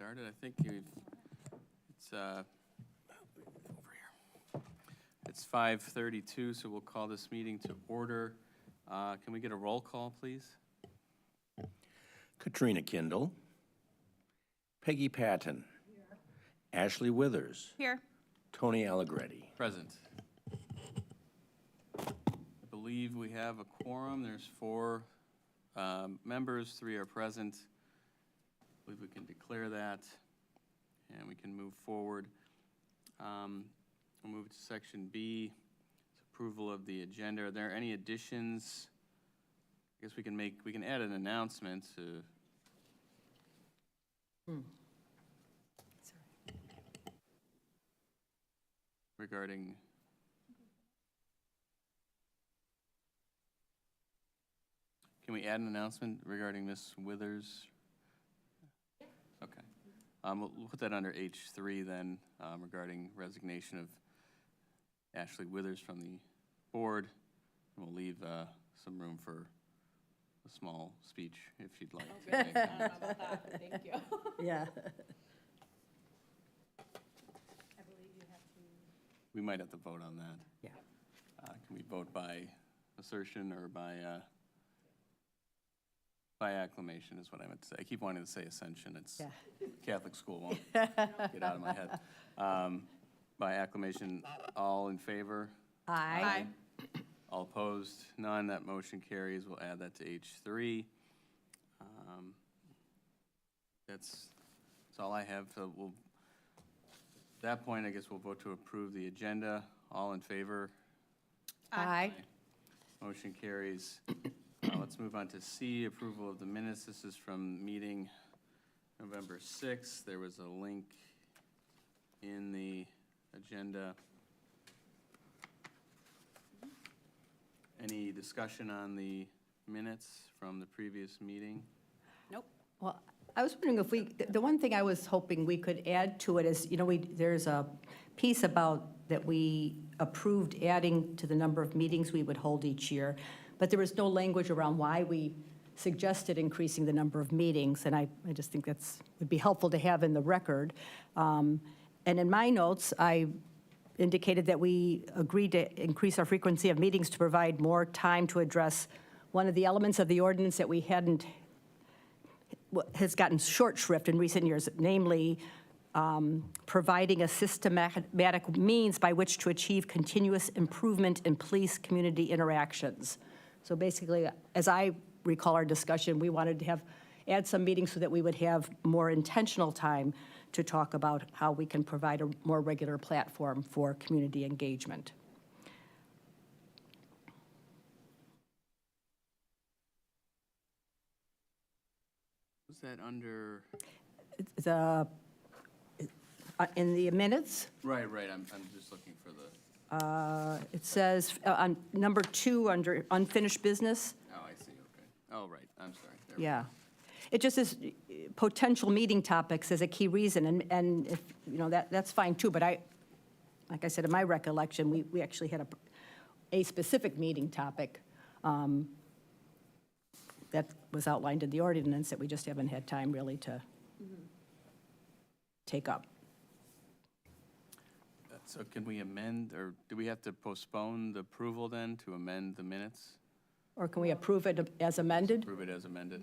started. I think it's over here. It's 5:32, so we'll call this meeting to order. Can we get a roll call, please? Katrina Kindle. Peggy Patton. Ashley Withers. Here. Tony Allegretti. Present. I believe we have a quorum. There's 4 members, 3 are present. I believe we can declare that, and we can move forward. We'll move to section B, it's approval of the agenda. Are there any additions? I guess we can add an announcement to. Regarding. Can we add an announcement regarding Ms. Withers? Okay. We'll put that under H3 then, regarding resignation of Ashley Withers from the board. And we'll leave some room for a small speech if you'd like to make that. Thank you. Yeah. I believe you have to. We might have to vote on that. Yeah. Can we vote by assertion or by acclamation is what I meant to say. I keep wanting to say ascension. It's Catholic school won't get out of my head. By acclamation, all in favor? Aye. All opposed? None. That motion carries. We'll add that to H3. That's all I have. So we'll, at that point, I guess we'll vote to approve the agenda. All in favor? Aye. Motion carries. Let's move on to C, approval of the minutes. This is from meeting November 6th. There was a link in the agenda. Any discussion on the minutes from the previous meeting? Nope. Well, I was wondering if the one thing I was hoping we could add to it is, there's a piece about that we approved adding to the number of meetings we would hold each year, but there was no language around why we suggested increasing the number of meetings, and I just think would be helpful to have in the record. And in my notes, I indicated that we agreed to increase our frequency of meetings to provide more time to address one of the elements of the ordinance that we has gotten short shrift in recent years, namely providing a systematic means by which to achieve continuous improvement in police-community interactions. So basically, as I recall our discussion, we wanted to add some meetings so that we would have more intentional time to talk about how we can provide a more regular platform for community engagement. Was that under? In the minutes, Right. I'm just looking for the. it says on number 2 under unfinished business. Oh, I see. Okay. Oh, right. I'm sorry. There we Yeah. It just says potential meeting topics as a key reason, and if, that's fine too, but like I said, in my recollection, we actually had a specific meeting topic that was outlined in the ordinance that we just haven't had time really to take up. So can we amend, or do we have to postpone the approval then to amend the minutes? Or can we approve it as amended? Approve it as amended?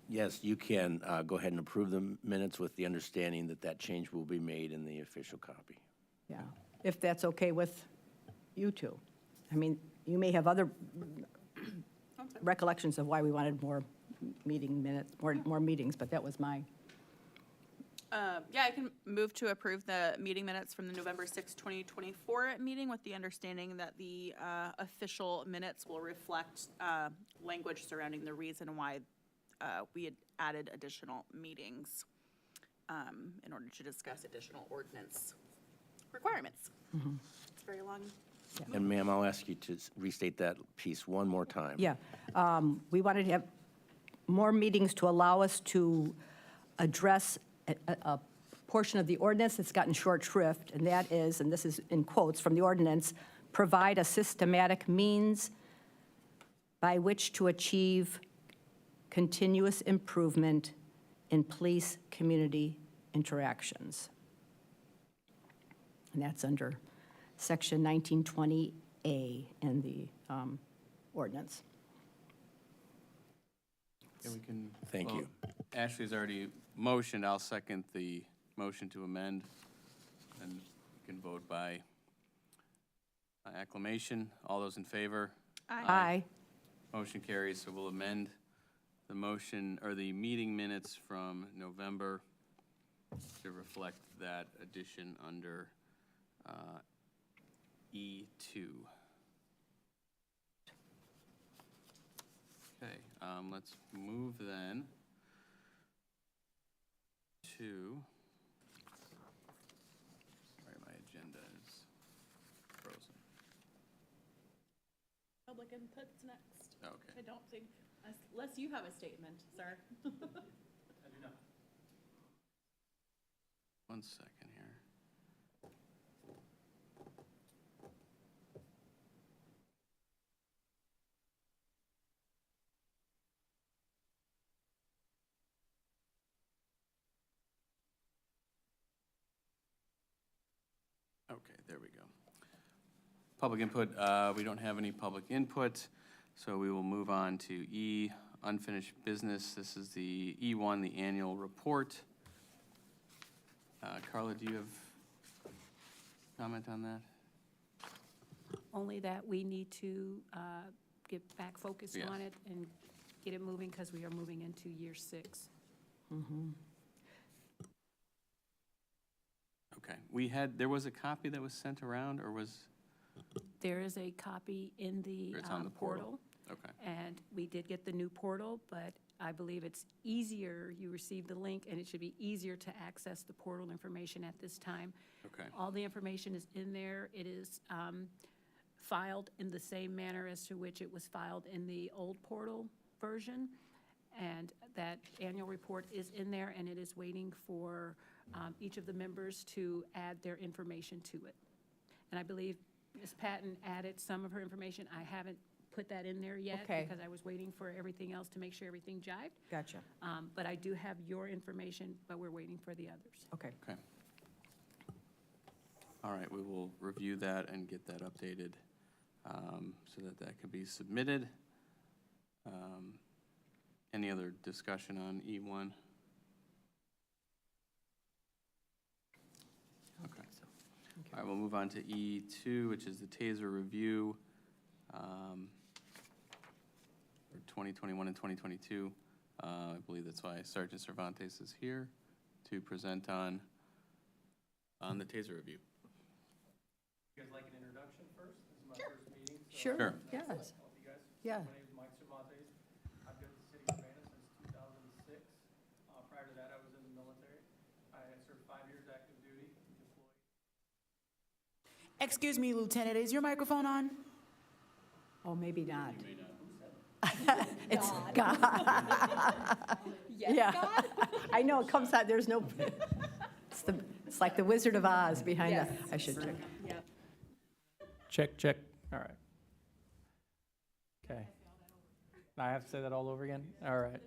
Yes, you can go ahead and approve the minutes with the understanding that that change will be made in the official copy. Yeah, if that's okay with you two. I mean, you may have other recollections of why we wanted more meeting minutes, more meetings, but that was my. Yeah, I can move to approve the meeting minutes from the November 6, 2024 meeting with the understanding that the official minutes will reflect language surrounding the reason why we had added additional meetings in order to discuss additional ordinance requirements. It's very long. And ma'am, I'll ask you to restate that piece one more time. Yeah, we wanted to have more meetings to allow us to address a portion of the ordinance that's gotten short shrift, and that is, and this is in quotes from the ordinance, provide a systematic means by which to achieve continuous improvement in police-community interactions. And that's under Section 1920A in the ordinance. Yeah, we can. Thank well, you. Ashley's already motioned. I'll second the motion to amend. And we can vote by acclamation. All those in favor? Aye. Motion carries, so we'll amend the motion, or the meeting minutes from November to reflect that addition under E2. Okay, let's move then to, sorry, my agenda is frozen. Public input's next. Okay. I don't think, unless you have a statement, sir. One second here. Okay, there we go. Public input, we don't have any public input, so we will move on to E, unfinished business. This is the E1, the annual report. Carla, do you have comment on that? Only that we need to get back focused Yes. on it and get it moving because we are moving into year 6. Okay, there was a copy that was sent around, or was, There is a copy in the Or it's on the portal. portal, okay, and we did get the new portal, but I believe it's easier, you received the link, and it should be easier to access the portal information at this time. okay, All the information is in there. It is filed in the same manner as to which it was filed in the old portal version. And that annual report is in there, and it is waiting for each of the members to add their information to it. And I believe Ms. Patton added some of her information. I haven't put that in there yet Okay. because I was waiting for everything else to make sure everything jived. Gotcha. But I do have your information, but we're waiting for the others. Okay. okay. All right, we will review that and get that updated so that that can be submitted. Any other discussion on E1? Okay. All right, we'll move on to E2, which is the TASER review for 2021 and 2022. I believe that's why Sergeant Cervantes is here to present on the TASER review. You guys like an introduction first? This is my first meeting. so Sure. Sure. Yes. I'll help you guys. Yeah. My name is Mike Cervantes. I've been with the city of Urbana since 2006. Prior to that, I was in the military. I served 5 years active duty, deployed. Excuse me, Lieutenant, is your microphone on? Oh, maybe not. It's God. Yes, Yeah. I know, it comes out, there's no, it's like the Wizard of Oz behind the, I should check. Yep. Check, check. All right. Okay. I have to say that all over again? All right.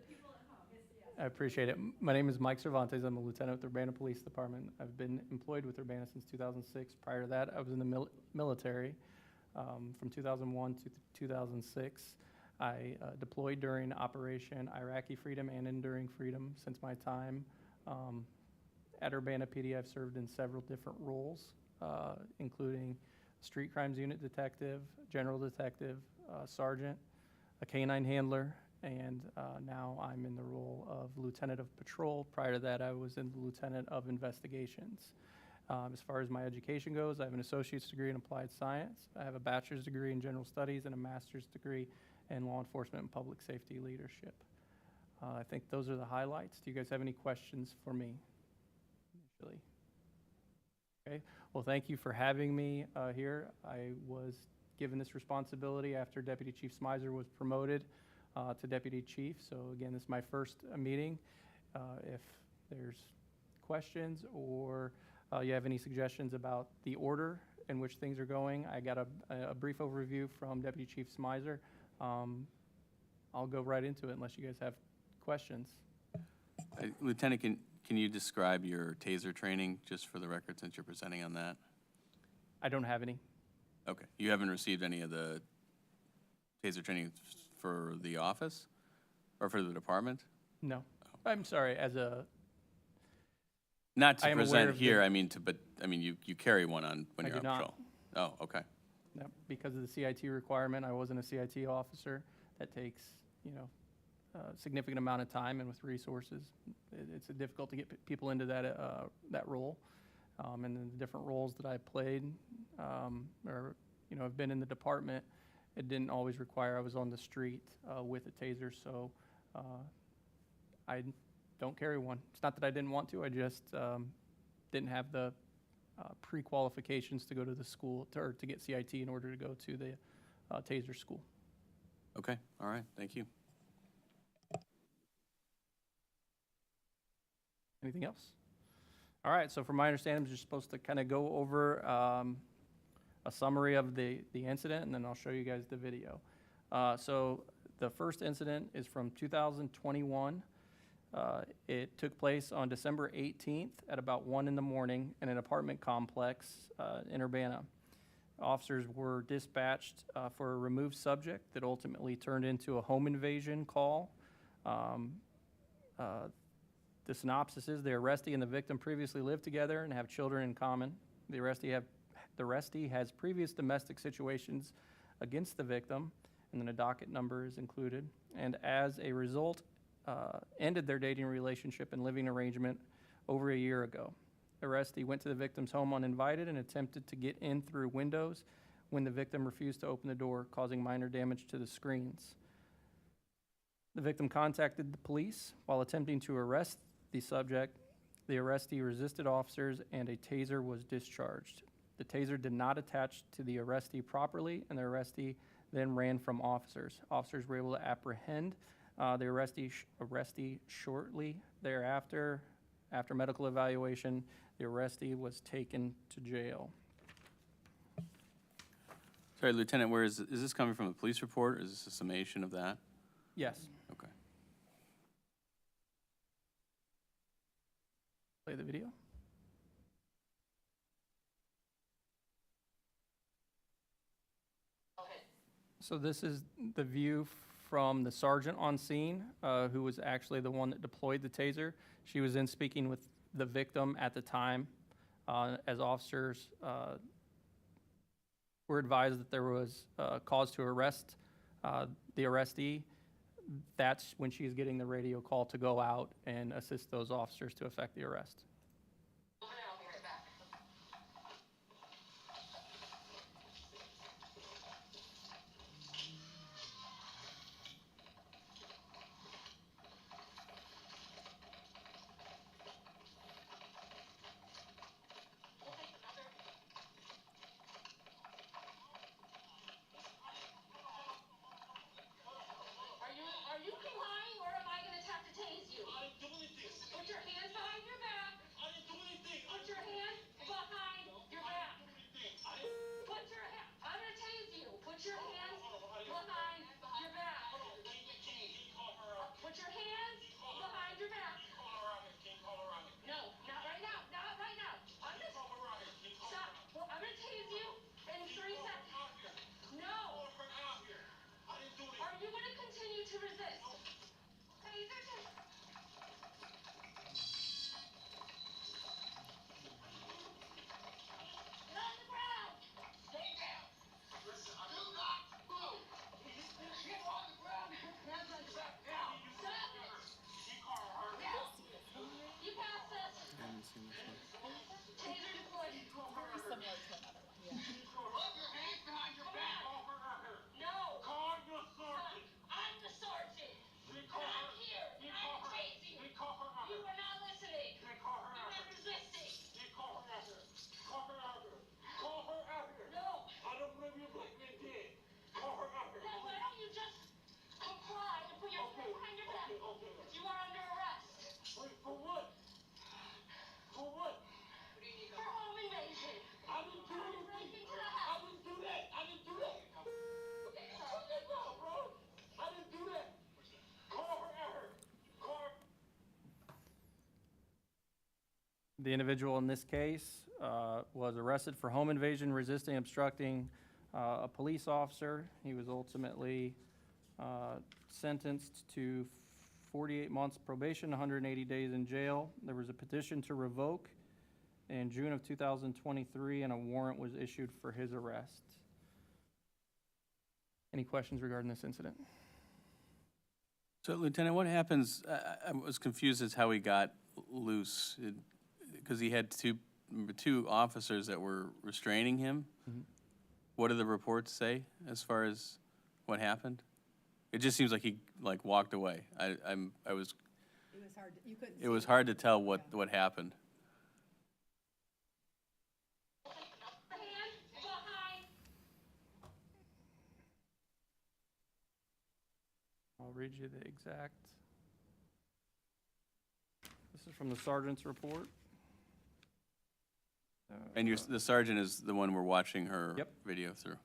I appreciate it. My name is Mike Cervantes. I'm a lieutenant with the Urbana Police Department. I've been employed with Urbana since 2006. Prior to that, I was in the military from 2001 to 2006. I deployed during Operation Iraqi Freedom and Enduring Freedom. Since my time at Urbana PD, I've served in several different roles, including street crimes unit detective, general detective, sergeant, a canine handler, and now I'm in the role of lieutenant of patrol. Prior to that, I was in the lieutenant of investigations. As far as my education goes, I have an associate's degree in applied science. I have a bachelor's degree in general studies and a master's degree in law enforcement and public safety leadership. I think those are the highlights. Do you guys have any questions for me initially? Okay, well, thank you for having me here. I was given this responsibility after Deputy Chief Smizer was promoted to Deputy Chief. So again, this is my first meeting. If there's questions or you have any suggestions about the order in which things are going, I got a brief overview from Deputy Chief Smizer. I'll go right into it unless you guys have questions. Lieutenant, can you describe your TASER training, just for the record, since you're presenting on that? I don't have any. Okay, you haven't received any of the TASER training for the office, or for the department? No. I'm sorry, as a, Not I to am aware present of here, the- but, you carry one on when I you're on do not. patrol? Oh, okay. no, because of the CIT requirement, I wasn't a CIT officer. That takes, a significant amount of time, and with resources, it's difficult to get people into that role. And then the different roles that I played, or, have been in the department, it didn't always require I was on the street with a TASER, so I don't carry one. It's not that I didn't want to, I just didn't have the pre-qualifications to go to the school, or to get CIT in order to go to the TASER school. Okay, all right, thank you. Anything else? All right, so from my understanding, I'm just supposed to kind of go over a summary of the incident, and then I'll show you guys the video. So the first incident is from 2021. It took place on December 18th at about 1 in the morning in an apartment complex in Urbana. Officers were dispatched for a removed subject that ultimately turned into a home invasion call. The synopsis is the arrestee and the victim previously lived together and have children in common. The arrestee has previous domestic situations against the victim, and then a docket number is included. And as a result, ended their dating relationship and living arrangement over a year ago. Arrestee went to the victim's home uninvited and attempted to get in through windows when the victim refused to open the door, causing minor damage to the screens. The victim contacted the police while attempting to arrest the subject. The arrestee resisted officers and a TASER was discharged. The TASER did not attach to the arrestee properly, and the arrestee then ran from officers. Officers were able to apprehend the arrestee shortly thereafter. After medical evaluation, the arrestee was taken to jail. Sorry, Lieutenant, is this coming from a police report, or is this a summation of that? Yes. Okay. Play the video. So this is the view from the sergeant on scene, who was actually the one that deployed the TASER. She was in speaking with the victim at the time, as officers were advised that there was cause to arrest the arrestee. That's when she's getting the radio call to go out and assist those officers to effect the arrest. Are you complying, or am I gonna have to tase you? I'm doing this. Put your hands behind your back. The individual in this case was arrested for home invasion, resisting, obstructing a police officer. He was ultimately sentenced to 48 months probation, 180 days in jail. There was a petition to revoke in June of 2023, and a warrant was issued for his arrest. Any questions regarding this incident? So Lieutenant, what happens, I was confused as how he got loose, because he had two officers that were restraining him. What do the reports say as far as what happened? It just seems like he walked away. It was hard, it was hard to tell what happened. I'll read you the exact. This is from the sergeant's report. And the sergeant is the one we're watching her Yep. video through.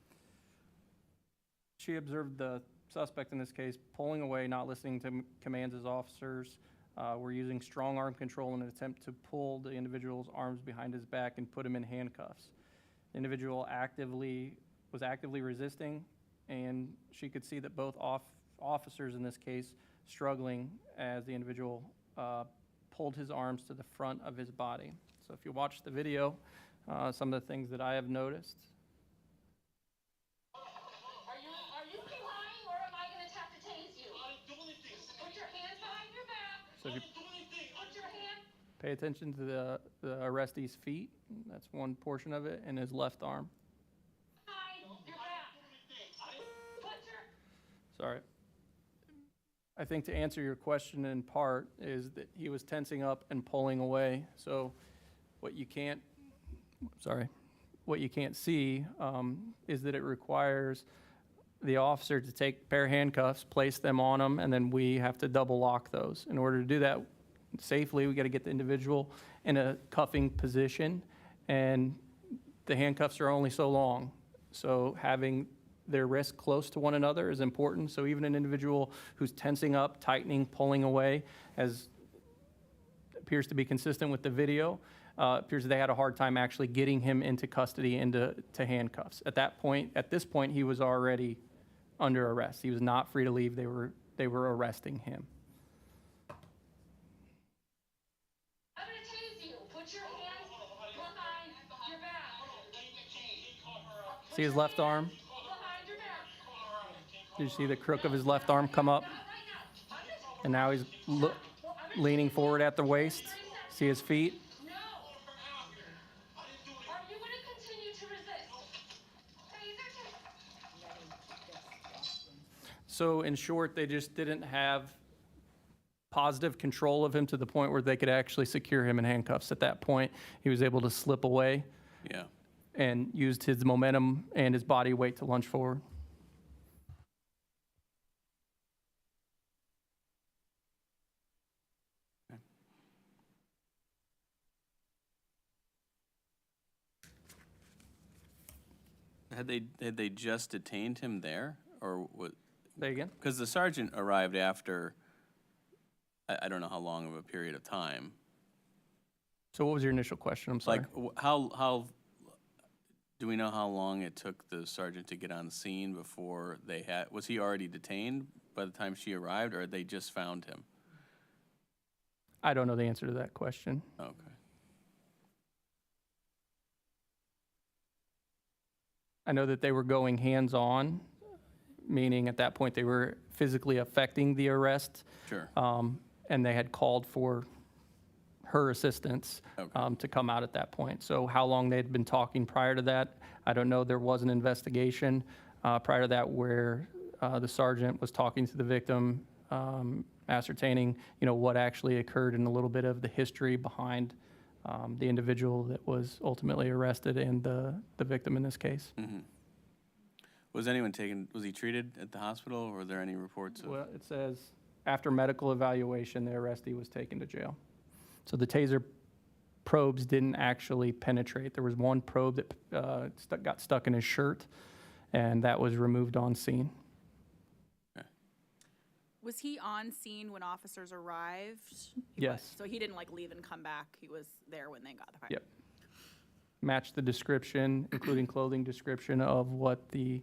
She observed the suspect in this case pulling away, not listening to commands as officers. Were using strong arm control in an attempt to pull the individual's arms behind his back and put him in handcuffs. The individual was actively resisting, and she could see that both officers in this case struggling as the individual pulled his arms to the front of his body. So if you watch the video, some of the things that I have noticed. Are you complying, or am I going to have to tase you? I didn't do anything. Put your hands behind your back. So if you Put your hand. pay attention to the arrestee's feet, that's one portion of it, and his left arm. Behind your back. Put your. Sorry. I think to answer your question in part is that he was tensing up and pulling away. So what you can't see is that it requires the officer to take a pair of handcuffs, place them on him, and then we have to double lock those. In order to do that safely, we got to get the individual in a cuffing position, and the handcuffs are only so long. So having their wrists close to one another is important. So even an individual who's tensing up, tightening, pulling away, as appears to be consistent with the video, appears they had a hard time actually getting him into custody, into handcuffs. At this point, he was already under arrest. He was not free to leave. They were arresting him. I'm going to tase you. Put your hands behind your back. See his left arm? Behind your back. Did you see the crook of his left arm come up? Not right now. I'm just. And now he's leaning forward at the waist. See his feet? No. Are you going to continue to resist? Taser. So in short, they just didn't have positive control of him to the point where they could actually secure him in handcuffs. At that point, he was able to slip away Yeah. and used his momentum and his body weight to lunge forward. Had they just detained him there, or what? Say again? Because the sergeant arrived after, I don't know how long of a period of time. So what was your initial question? I'm sorry. Like, how, do we know how long it took the sergeant to get on the scene before was he already detained by the time she arrived, or had they just found him? I don't know the answer to that question. Okay. I know that they were going hands-on, meaning at that point they were physically affecting the arrest, Sure. and they had called for her assistance Okay. to come out at that point. So how long they'd been talking prior to that, I don't know. There was an investigation prior to that where the sergeant was talking to the victim, ascertaining, what actually occurred and a little bit of the history behind the individual that was ultimately arrested and the victim in this case. Mm-hmm. Was he treated at the hospital, or were there any reports of? Well, it says, after medical evaluation, the arrestee was taken to jail. So the taser probes didn't actually penetrate. There was one probe that got stuck in his shirt, and that was removed on scene. Was he on scene when officers arrived? He Yes. was. So he didn't like leave and come back. He was there when they got the fire. Yep. Matched the description, including clothing description of what the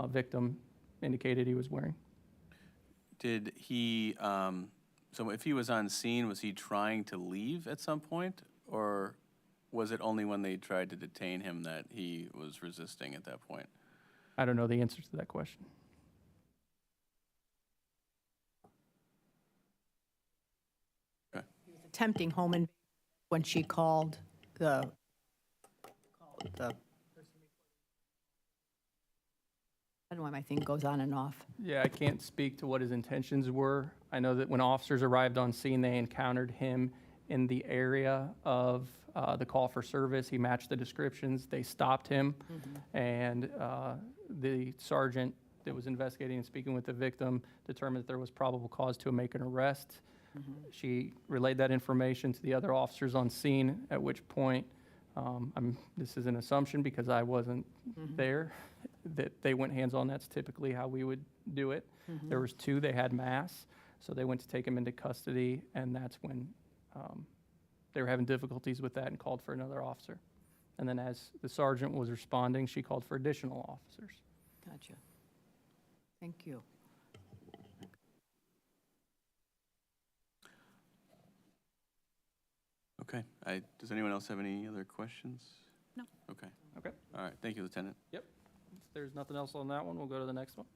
victim indicated he was wearing. Did he, so if he was on scene, was he trying to leave at some point? Or was it only when they tried to detain him that he was resisting at that point? I don't know the answer to that question. Attempting home invasion when she called the. I don't know why my thing goes on and off. Yeah, I can't speak to what his intentions were. I know that when officers arrived on scene, they encountered him in the area of the call for service. He matched the descriptions. They stopped him, and the sergeant that was investigating and speaking with the victim determined that there was probable cause to make an arrest. She relayed that information to the other officers on scene, at which point, this is an assumption because I wasn't there, that they went hands-on. That's typically how we would do it. There was 2, they had mass, so they went to take him into custody, and that's when they were having difficulties with that and called for another officer. And then as the sergeant was responding, she called for additional officers. Gotcha. Thank you. Okay, does anyone else have any other questions? No. Okay, Okay. all right, thank you, Lieutenant. Yep. If there's nothing else on that one, we'll go to the next one.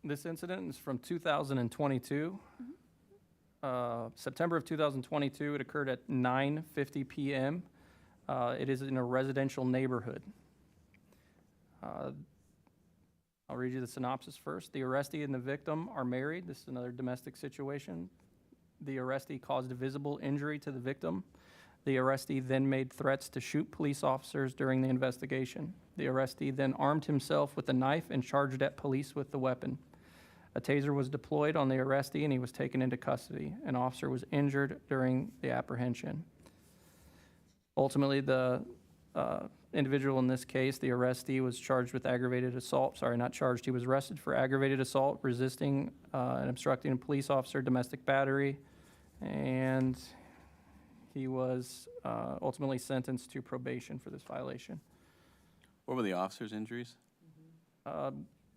This incident is from 2022. September of 2022, it occurred at 9:50 p.m. It is in a residential neighborhood. I'll read you the synopsis first. The arrestee and the victim are married. This is another domestic situation. The arrestee caused a visible injury to the victim. The arrestee then made threats to shoot police officers during the investigation. The arrestee then armed himself with a knife and charged at police with the weapon. A taser was deployed on the arrestee and he was taken into custody. An officer was injured during the apprehension. Ultimately, the individual in this case, the arrestee, was charged with aggravated assault. Sorry, not charged. He was arrested for aggravated assault, resisting and obstructing a police officer, domestic battery, and he was ultimately sentenced to probation for this violation. What were the officer's injuries?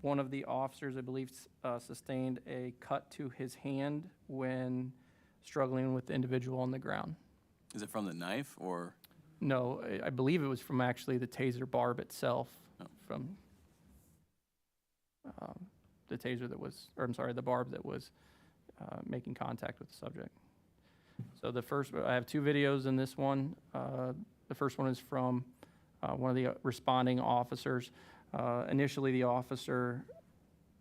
One of the officers, I believe, sustained a cut to his hand when struggling with the individual on the ground. Is it from the knife or? No, I believe it was from actually the taser barb itself, Oh. from the taser that was, or I'm sorry, the barb that was making contact with the subject. So the first, I have 2 videos in this one. The first one is from one of the responding officers. Initially, the officer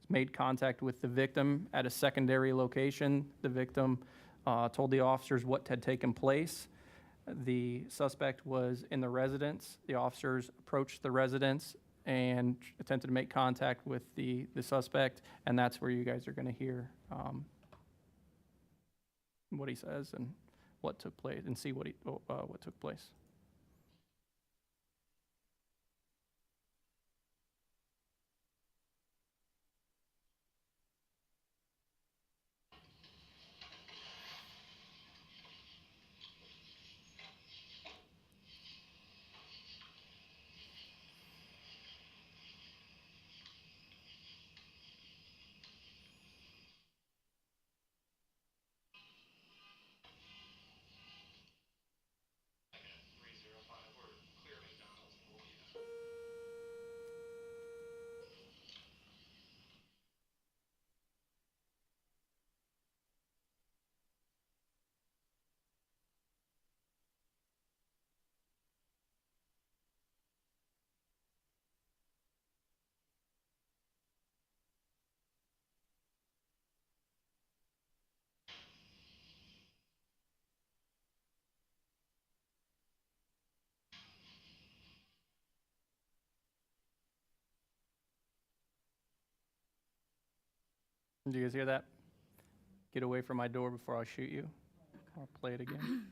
made contact with the victim at a secondary location. The victim told the officers what had taken place. The suspect was in the residence. The officers approached the residence and attempted to make contact with the suspect, and that's where you guys are going to hear what he says and what took place, and see what took place. Do you guys hear that? Get away from my door before I shoot you. I'll play it again.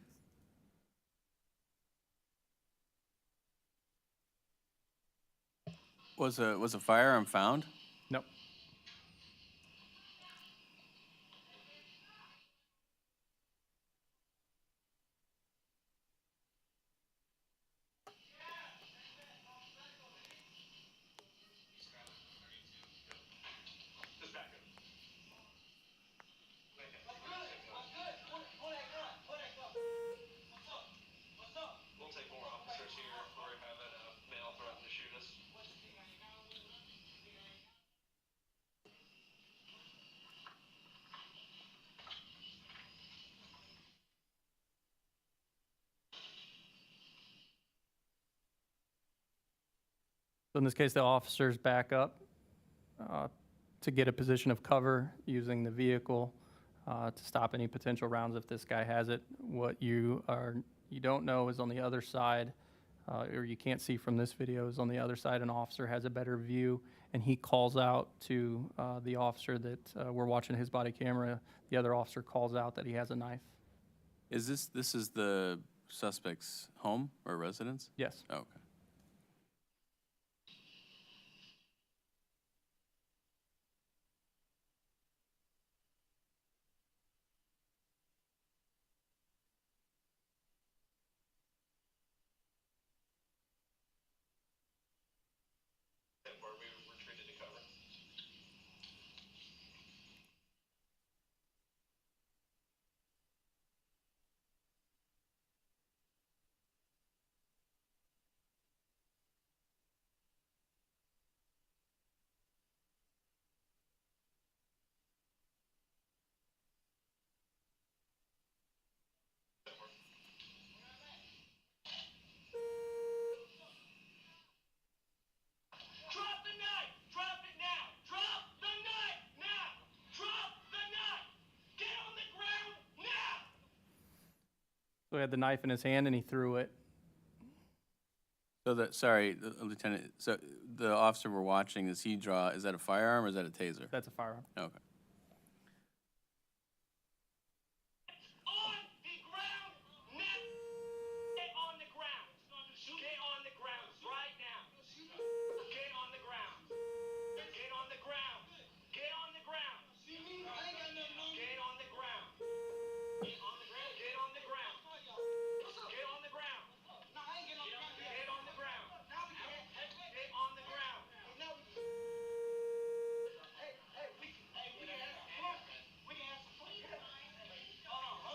Was a firearm found? Nope. We'll take more officers here if we're having a male threaten to shoot us. So in this case, the officers back up to get a position of cover using the vehicle to stop any potential rounds if this guy has it. What you don't know is on the other side, or you can't see from this video, is on the other side an officer has a better view, and he calls out to the officer that we're watching his body camera. The other officer calls out that he has a knife. Is this is the suspect's home or residence? Yes. Okay. Where we retreated to cover. Drop the knife! Drop it now! Drop the knife now! Drop the knife! Get on the ground now! So he had the knife in his hand and he threw it. So Lieutenant, so the officer we're watching, is that a firearm or is that a taser? That's a firearm. Okay. On the ground now! Get on the ground! Get on the ground right now! Get on the ground! Get on the ground! Get on the ground! Get on the ground! Get on the ground! Get on the ground! Get on the ground! Get on the ground! Get on the ground! We can have some fun. Hold on. I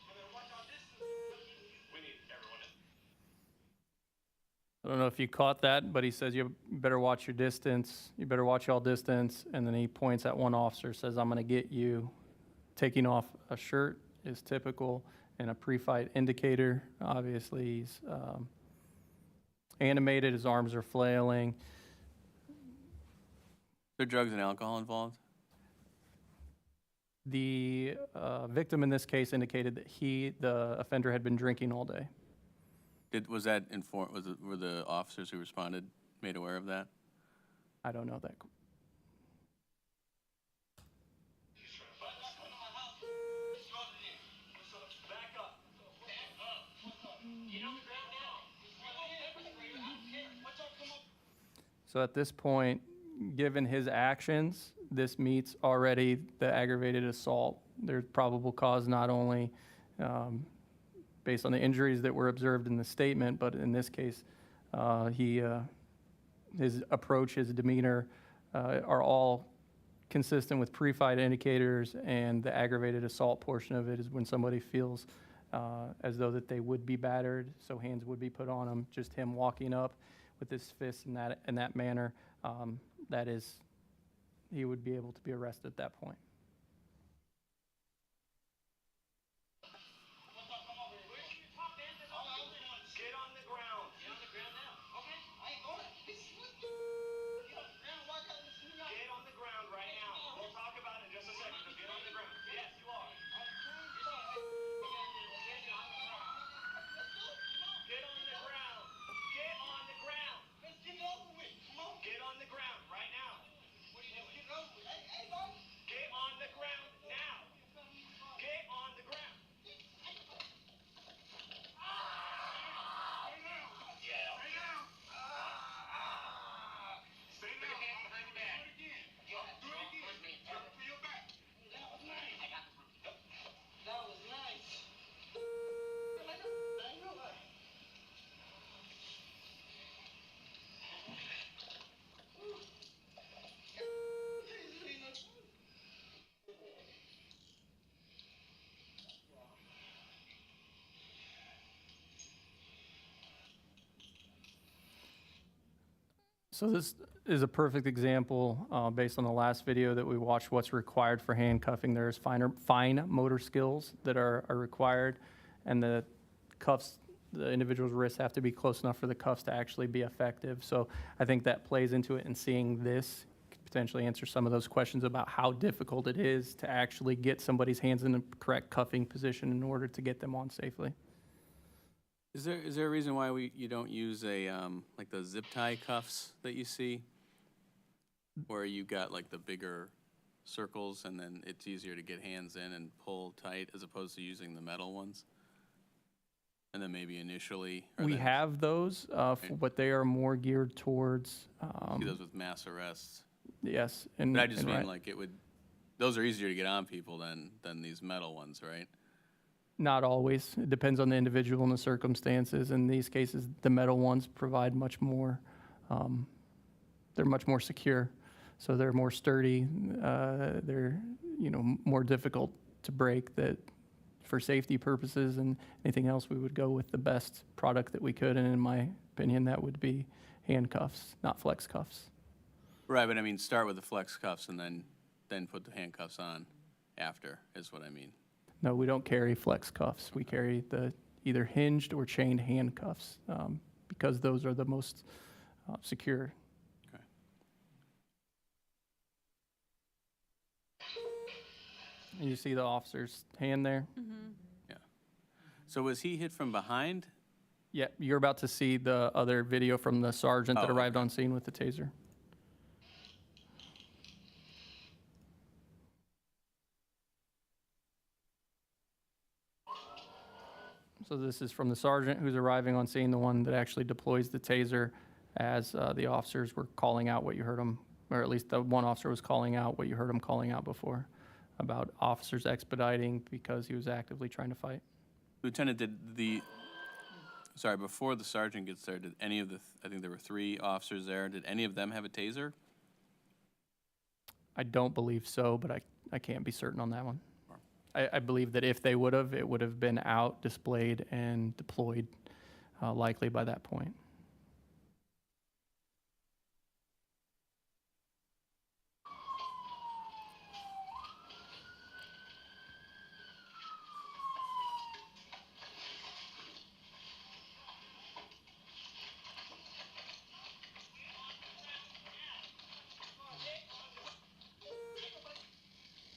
better watch our distance. We need everyone in. I don't know if you caught that, but he says you better watch your distance. You better watch y'all distance. And then he points at one officer, says, "I'm going to get you." Taking off a shirt is typical and a pre-fight indicator. Obviously, he's animated. His arms are flailing. Are there drugs and alcohol involved? The victim in this case indicated that the offender, had been drinking all day. Were the officers who responded made aware of that? I don't know that. Back up. Get on the ground now. So at this point, given his actions, this meets already the aggravated assault. There's probable cause not only based on the injuries that were observed in the statement, but in this case, his approach, his demeanor are all consistent with pre-fight indicators, and the aggravated assault portion of it is when somebody feels as though that they would be battered, so hands would be put on them. Just him walking up with his fists in that manner, that is, he would be able to be arrested at that point. Get on the ground. Get on the ground now. Okay. I ain't going. Get on the ground right now. We'll talk about it in just a second. But get on the ground. Yes, you are. Get on the ground. Get on the ground. Let's get it over with. Come on. Get on the ground right now. What are you doing? Get it over with. So this is a perfect example, based on the last video that we watched, what's required for handcuffing. There's fine motor skills that are required, and the cuffs, the individual's wrists have to be close enough for the cuffs to actually be effective. So I think that plays into it, and seeing this could potentially answer some of those questions about how difficult it is to actually get somebody's hands in the correct cuffing position in order to get them on safely. Is there a reason why you don't use a, like the zip tie cuffs that you see? Where you got like the bigger circles and then it's easier to get hands in and pull tight as opposed to using the metal ones? And then maybe initially? or We then- have those, but they are more geared towards, See those with mass arrests. yes. And But I just and mean right- like those are easier to get on people than these metal ones, right? Not always. It depends on the individual and the circumstances. In these cases, the metal ones provide much more, they're much more secure. So they're more sturdy. They're, more difficult to break. That for safety purposes and anything else, we would go with the best product that we could. And in my opinion, that would be handcuffs, not flex cuffs. Right, but I mean, start with the flex cuffs and then put the handcuffs on after, is what I mean. No, we don't carry flex cuffs. We carry the either hinged or chained handcuffs, because those are the most secure. Okay. And you see the officer's hand there? Yeah. So was he hit from behind? Yeah, you're about to see the other video from the sergeant that Oh, arrived okay. on scene with the taser. So this is from the sergeant who's arriving on scene, the one that actually deploys the taser as the officers were calling out what you heard them, or at least the one officer was calling out what you heard him calling out before, about officers expediting because he was actively trying to fight. Lieutenant, before the sergeant gets there, did any of I think there were 3 officers there, did any of them have a taser? I don't believe so, but I can't be certain on that one. I believe that if they would have, it would have been out, displayed, and deployed likely by that point.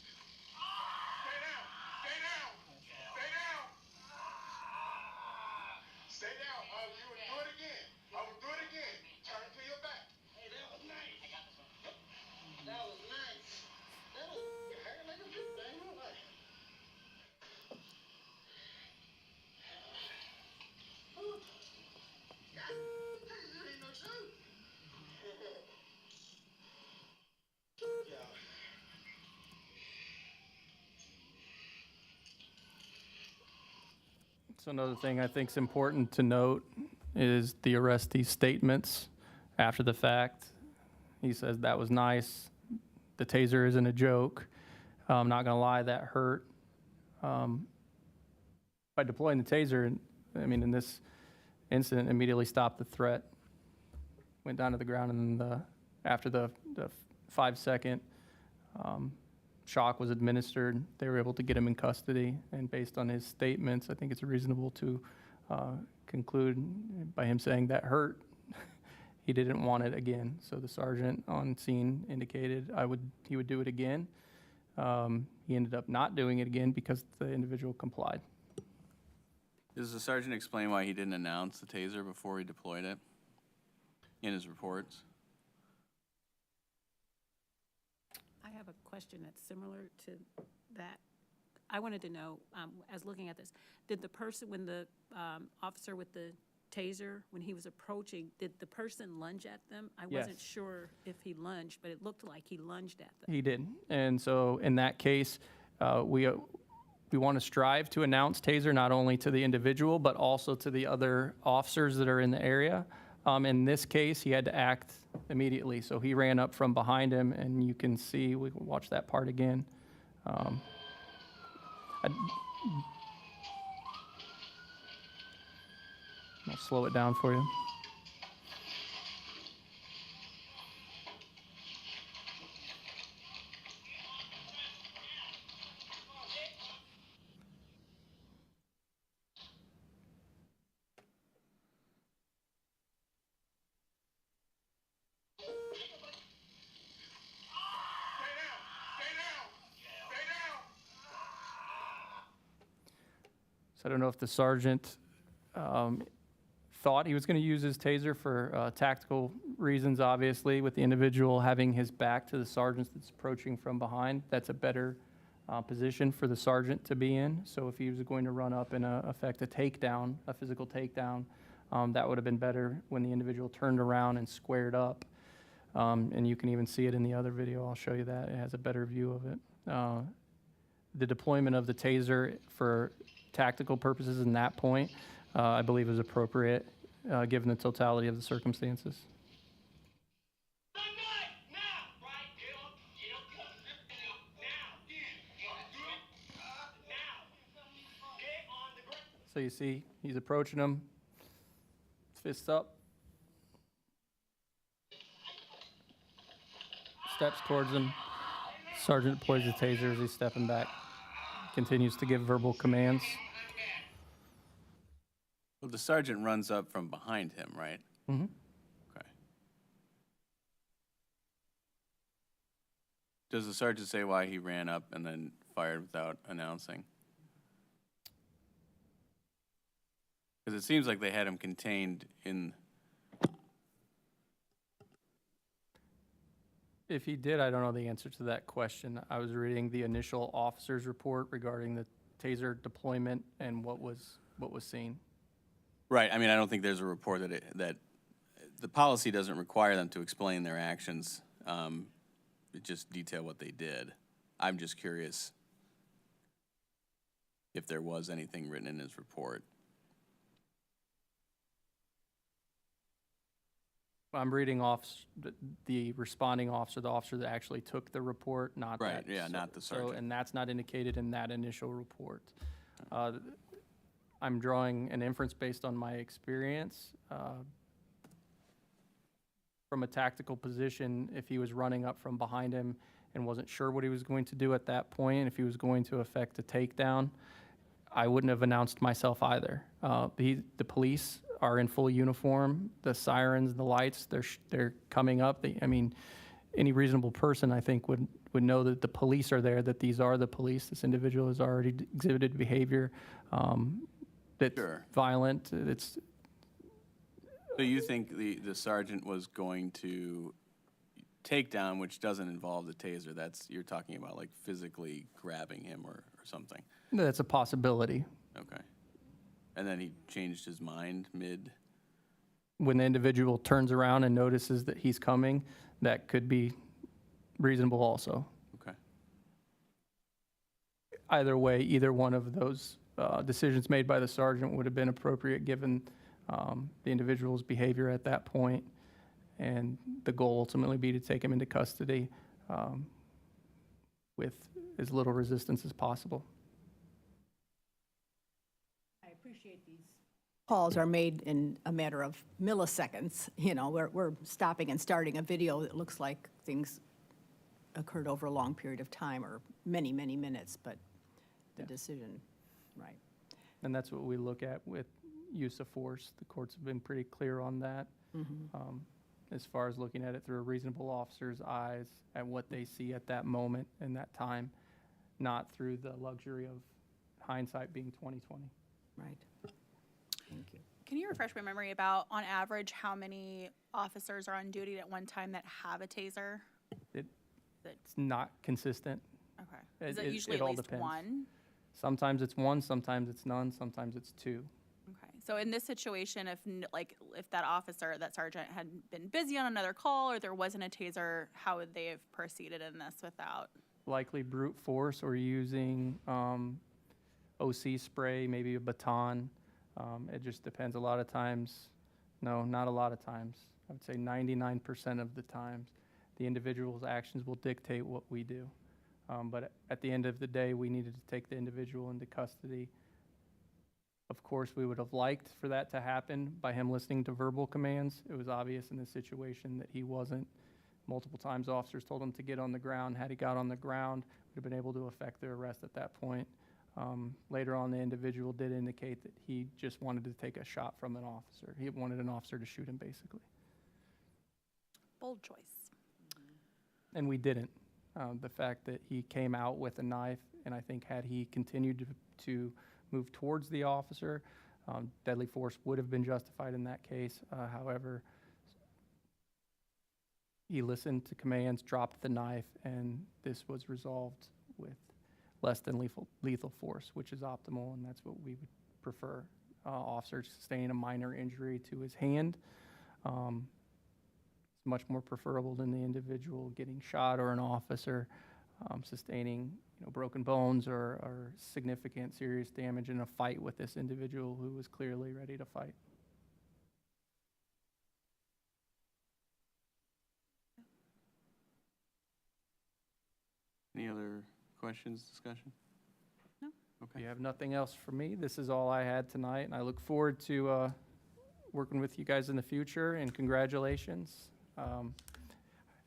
Stay down! Stay down! Stay down! Stay down. You would do it again. I would do it again. Turn to your back. Hey, that was nice. I got this one. That was nice. That was hey, like a good thing. Like. God, this ain't no shoot. Yeah. So another thing I think is important to note is the arrestee's statements after the fact. He says, "That was nice. The taser isn't a joke. I'm not gonna lie, that hurt." By deploying the taser, in this incident, immediately stopped the threat. Went down to the ground, and then after the 5-second shock was administered, they were able to get him in custody. And based on his statements, I think it's reasonable to conclude by him saying that hurt, he didn't want it again. So the sergeant on scene indicated he would do it again. He ended up not doing it again because the individual complied. Does the sergeant explain why he didn't announce the taser before he deployed it in his reports? I have a question that's similar to that. I wanted to know, as looking at this, did the person, when the officer with the taser, when he was approaching, did the person lunge at them? I wasn't Yes. sure if he lunged, but it looked like he lunged at them. He did. And so in that case, we want to strive to announce taser not only to the individual, but also to the other officers that are in the area. In this case, he had to act immediately. So he ran up from behind him, and you can see, we can watch that part again. I'll slow it down for you. So I don't know if the sergeant thought he was going to use his taser for tactical reasons, obviously, with the individual having his back to the sergeant that's approaching from behind. That's a better position for the sergeant to be in. So if he was going to run up and affect a takedown, a physical takedown, that would have been better when the individual turned around and squared up. And you can even see it in the other video. I'll show you that. It has a better view of it. The deployment of the taser for tactical purposes in that point, I believe is appropriate, given the totality of the circumstances. Now, right? Get on, now, get on the ground. So you see, he's approaching him, fists up, steps towards him. Sergeant deploys the taser as he's stepping back, continues to give verbal commands. Well, the sergeant runs up from behind him, right? Mm-hmm. Okay. Does the sergeant say why he ran up and then fired without announcing? Because it seems like they had him contained in. If he did, I don't know the answer to that question. I was reading the initial officer's report regarding the taser deployment and what was seen. Right, I mean, I don't think there's a report that the policy doesn't require them to explain their actions, it just detail what they did. I'm just curious if there was anything written in his report. I'm reading off the responding officer, the officer that actually took the report, not Right, that. yeah, not the sergeant. And that's not indicated in that initial report. I'm drawing an inference based on my experience. From a tactical position, if he was running up from behind him and wasn't sure what he was going to do at that point, if he was going to effect a takedown, I wouldn't have announced myself either. The police are in full uniform, the sirens, the lights, they're coming up. Any reasonable person, I think, would know that the police are there, that these are the police. This individual has already exhibited behavior that's Sure. violent. So you think the sergeant was going to take down, which doesn't involve the taser, you're talking about like physically grabbing him or something? That's a possibility. Okay. And then he changed his mind mid? When the individual turns around and notices that he's coming, that could be reasonable also. Okay. Either way, either one of those decisions made by the sergeant would have been appropriate given the individual's behavior at that point, and the goal ultimately be to take him into custody with as little resistance as possible. I appreciate these calls are made in a matter of milliseconds. You know, we're stopping and starting a video that looks like things occurred over a long period of time or many, many minutes, but the decision, right. And that's what we look at with use of force. The courts have been pretty clear on that. As far as looking at it through a reasonable officer's eyes at what they see at that moment and that time, not through the luxury of hindsight being 20/20. Right. Thank you. Can you refresh my memory about, on average, how many officers are on duty at one time that have a taser? It's not consistent. Okay. Is It- it it- usually it at all least depends. one? Sometimes it's one, sometimes it's none, sometimes it's two. Okay. So in this situation, if that officer, that sergeant had been busy on another call or there wasn't a taser, how would they have proceeded in this without? Likely brute force or using OC spray, maybe a baton. It just depends. A lot of times, no, not a lot of times. I would say 99% of the times, the individual's actions will dictate what we do. But at the end of the day, we needed to take the individual into custody. Of course, we would have liked for that to happen by him listening to verbal commands. It was obvious in this situation that he wasn't. Multiple times, officers told him to get on the ground. Had he got on the ground, we'd have been able to effect the arrest at that point. Later on, the individual did indicate that he just wanted to take a shot from an officer. He wanted an officer to shoot him, basically. Bold choice. And we didn't. The fact that he came out with a knife, and I think had he continued to move towards the officer. Deadly force would have been justified in that case. However, he listened to commands, dropped the knife, and this was resolved with less than lethal force, which is optimal, and that's what we would prefer. Officer sustained a minor injury to his hand. It's much more preferable than the individual getting shot or an officer sustaining, broken bones or significant serious damage in a fight with this individual who was clearly ready to fight. Any other questions, discussion? No. If Okay. you have nothing else for me, this is all I had tonight, and I look forward to working with you guys in the future, and congratulations.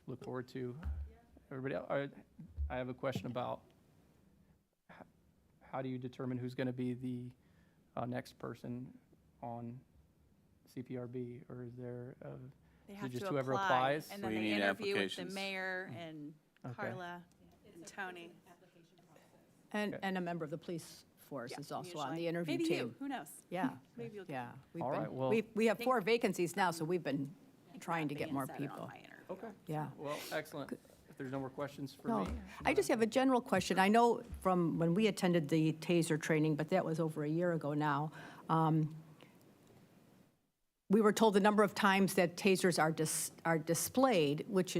Look forward to everybody else. I have a question about how do you determine who's going to be the next person on CPRB, or is there They it have just to whoever apply, applies? and So then you they need interview with the applications. mayor and Okay. Carla and Tony. And, Okay. and a member of the police force Yeah, is also on usually. the interview Maybe team. you, who knows? Yeah, Maybe you'll get yeah. We've All been- right, well- We have 4 vacancies now, so we've been trying to get Being more said it on people. my interview. Okay. Yeah. Well, excellent. If there's no more questions for No, me. I just have a general question. I know from when we attended the TASER training, but that was over a year ago now, we were told the number of times that TASERs are displayed, which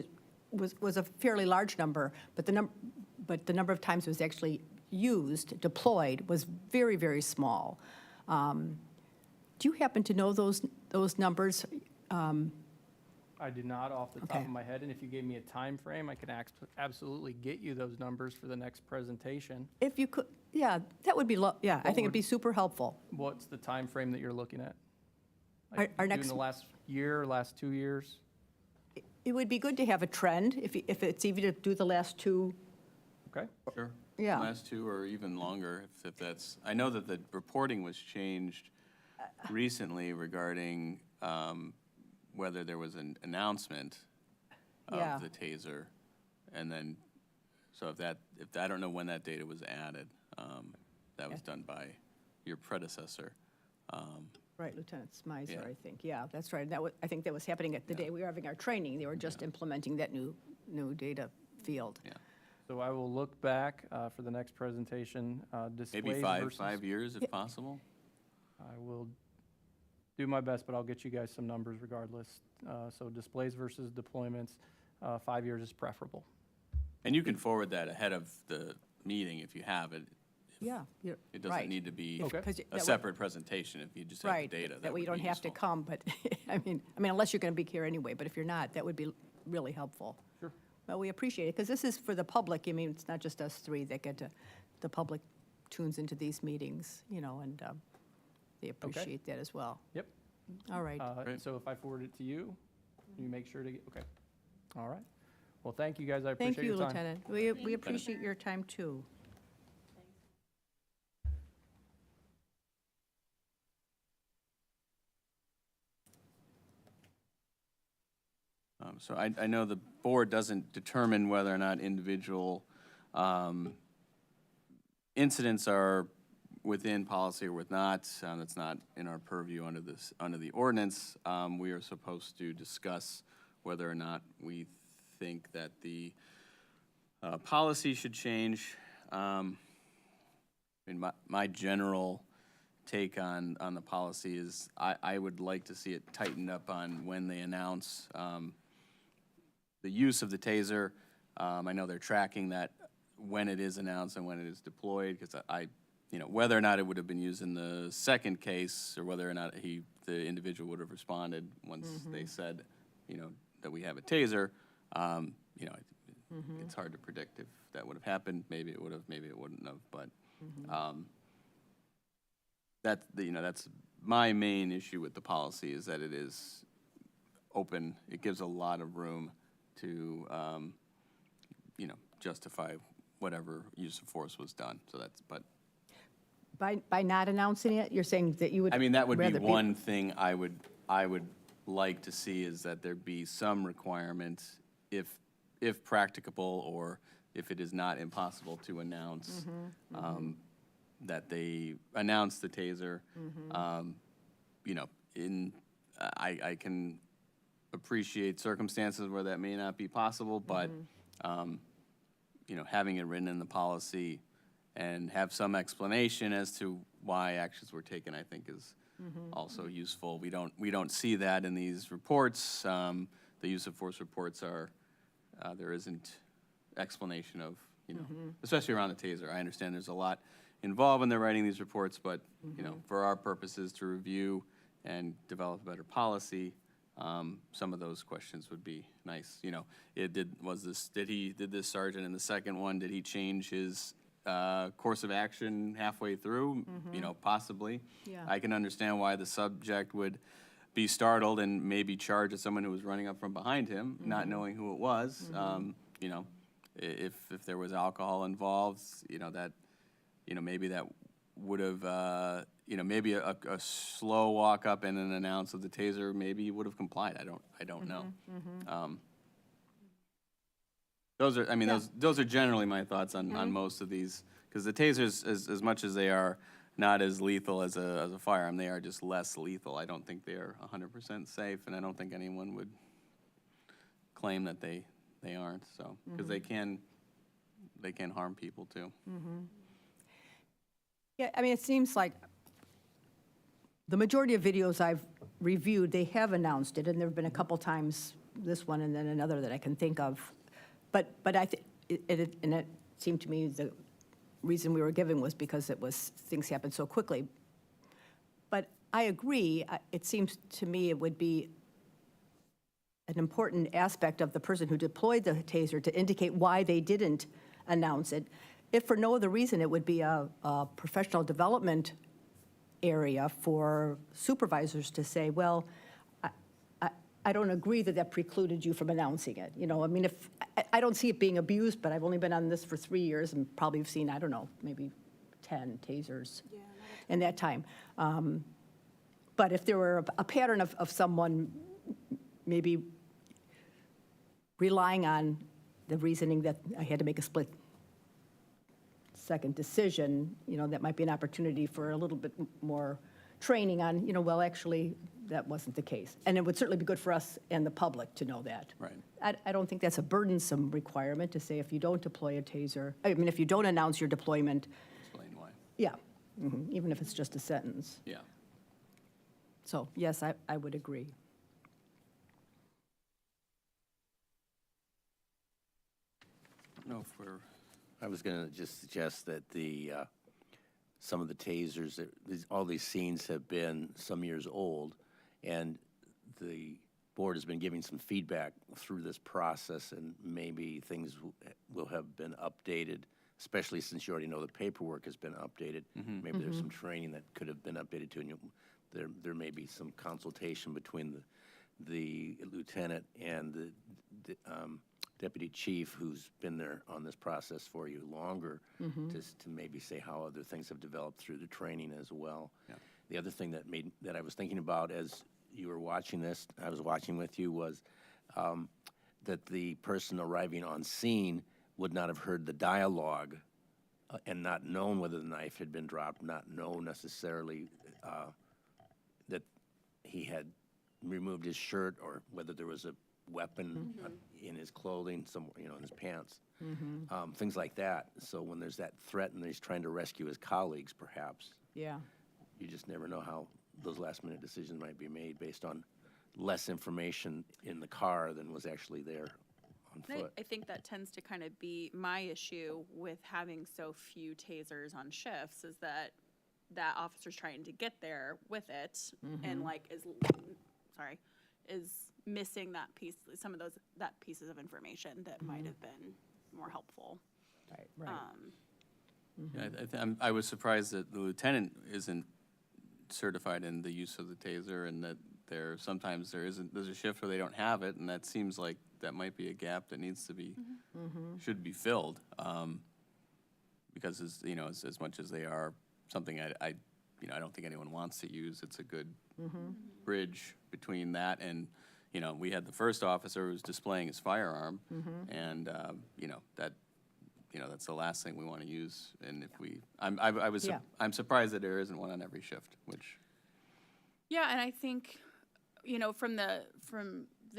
was a fairly large number, but the number of times it was actually used, deployed, was very, very small. Do you happen to know those numbers? I did not off the top Okay. of my head, and if you gave me a time frame, I can absolutely get you those numbers for the next presentation. If you could, yeah, that would be, yeah, I think it'd be super helpful. What's the time frame that you're looking at? Our Doing next- the last year, last 2 years? It would be good to have a trend, if it's easy to do the last 2. Okay. Sure. Yeah. Last 2 or even longer, if that's, I know that the reporting was changed recently regarding whether there was an announcement Yeah. of the TASER. And then, so if I don't know when that data was added, that was done by your predecessor. Right, Lieutenant Smizer, Yeah. I think, yeah, that's right. I think that was happening at the day we were having our training. They were just implementing that new data field. Yeah. So I will look back for the next presentation, displays Maybe versus. 5 years if possible? I will do my best, but I'll get you guys some numbers regardless. So displays versus deployments, 5 years is preferable. And you can forward that ahead of the meeting if you have it. Yeah, you're It right. doesn't need to be Okay. 'Cause that a would- separate presentation if you just have the Right, data. that way you would don't be have to useful. come, but, I mean, unless you're going to be here anyway, but if you're not, that would be really helpful. Sure. Well, we appreciate it, because this is for the public. I mean, it's not just us 3 that get to, the public tunes into these meetings, and they appreciate that as well. Yep. All right. Great. So if I forward it to you, you make sure to get, okay. All right. Well, thank you, guys. I Thank appreciate you, your time. Lieutenant. We appreciate your time, too. So I know the board doesn't determine whether or not individual incidents are within policy or with not. That's not in our purview under the ordinance. We are supposed to discuss whether or not we think that the policy should change. My general take on the policy is I would like to see it tightened up on when they announce the use of the TASER. I know they're tracking that when it is announced and when it is deployed, because whether or not it would have been used in the second case, or whether or not the individual would have responded once they said, that we have a TASER, it's hard to predict if that would have happened. Maybe it would have, maybe it wouldn't have, but that's my main issue with the policy, is that it is open. It gives a lot of room to, justify whatever use of force was done. So that's, but, By not announcing it, you're saying that you would I mean, that would be rather one thing I would like to see, is that there be some requirement, if practicable, or if it is not impossible to announce, that they announced the taser. You know, I can appreciate circumstances where that may not be possible, but, you know, having it written in the policy and have some explanation as to why actions were taken, I think is also useful. We don't see that in these reports. The use of force reports are, there isn't explanation of, you know, especially around the taser. I understand there's a lot involved when they're writing these reports, but, you know, for our purposes to review and develop a better policy, some of those questions would be nice. You know, did this sergeant in the second one, did he change his course of action halfway through? You know, possibly. Yeah. I can understand why the subject would be startled and maybe charge at someone who was running up from behind him, not knowing who it was. You know, if there was alcohol involved, you know, that, you know, maybe that would have, you know, maybe a slow walk up and an announce of the taser, maybe he would have complied. I don't know. Those are, I mean, those are generally my thoughts on most of these, because the tasers, as much as they are not as lethal as a firearm, they are just less lethal. I don't think they are 100% safe, and I don't think anyone would claim that they aren't, so, because they can harm people too. Yeah, I mean, it seems like the majority of videos I've reviewed, they have announced it, and there have been a couple times, this one and then another that I can think of. But I think, and it seemed to me the reason we were given was because things happened so quickly. But I agree, it seems to me it would be an important aspect of the person who deployed the taser to indicate why they didn't announce it. If for no other reason, it would be a professional development area for supervisors to say, well, I don't agree that precluded you from announcing it. You know, I mean, I don't see it being abused, but I've only been on this for 3 years and probably have seen, I don't know, maybe 10 tasers in that time. But if there were a pattern of someone maybe relying on the reasoning that I had to make a split-second decision, you know, that might be an opportunity for a little bit more training on, you know, well, actually, that wasn't the case. And it would certainly be good for us and the public to know that. Right. I don't think that's a burdensome requirement to say if you don't deploy a taser, I mean, if you don't announce your deployment, Explain why. yeah, even if it's just a sentence. Yeah. So, yes, I would agree. I don't know if we're, I was going to just suggest that some of the tasers, all these scenes have been some years old, and the board has been giving some feedback through this process, and maybe things will have been updated, especially since you already know the paperwork has been updated. Maybe there's some training that could have been updated too, and there may be some consultation between the lieutenant and the deputy chief who's been there on this process for you longer, just to maybe say how other things have developed through the training as well. Yeah. The other thing that I was thinking about as you were watching this, I was watching with you, was that the person arriving on scene would not have heard the dialogue and not known whether the knife had been dropped, not know necessarily that he had removed his shirt or whether there was a weapon in his clothing, somewhere, you know, in his pants, things like that. So when there's that threat and he's trying to rescue his colleagues, perhaps, Yeah. you just never know how those last-minute decisions might be made based on less information in the car than was actually there on And foot. I think that tends to kind of be my issue with having so few tasers on shifts, is that officer's trying to get there with it and like is missing that piece, some of that pieces of information that might have been more helpful. Right. yeah, I was surprised that the lieutenant isn't certified in the use of the taser, and that there's a shift where they don't have it, and that seems like that might be a gap that needs to be, should be filled. Because as much as they are something I don't think anyone wants to use, it's a good bridge between that and, we had the first officer who was displaying his firearm, and, that you know, that's the last thing we want to use. And if we, Yeah. I'm surprised that there isn't one on every shift, which, Yeah, and I think, you know, from the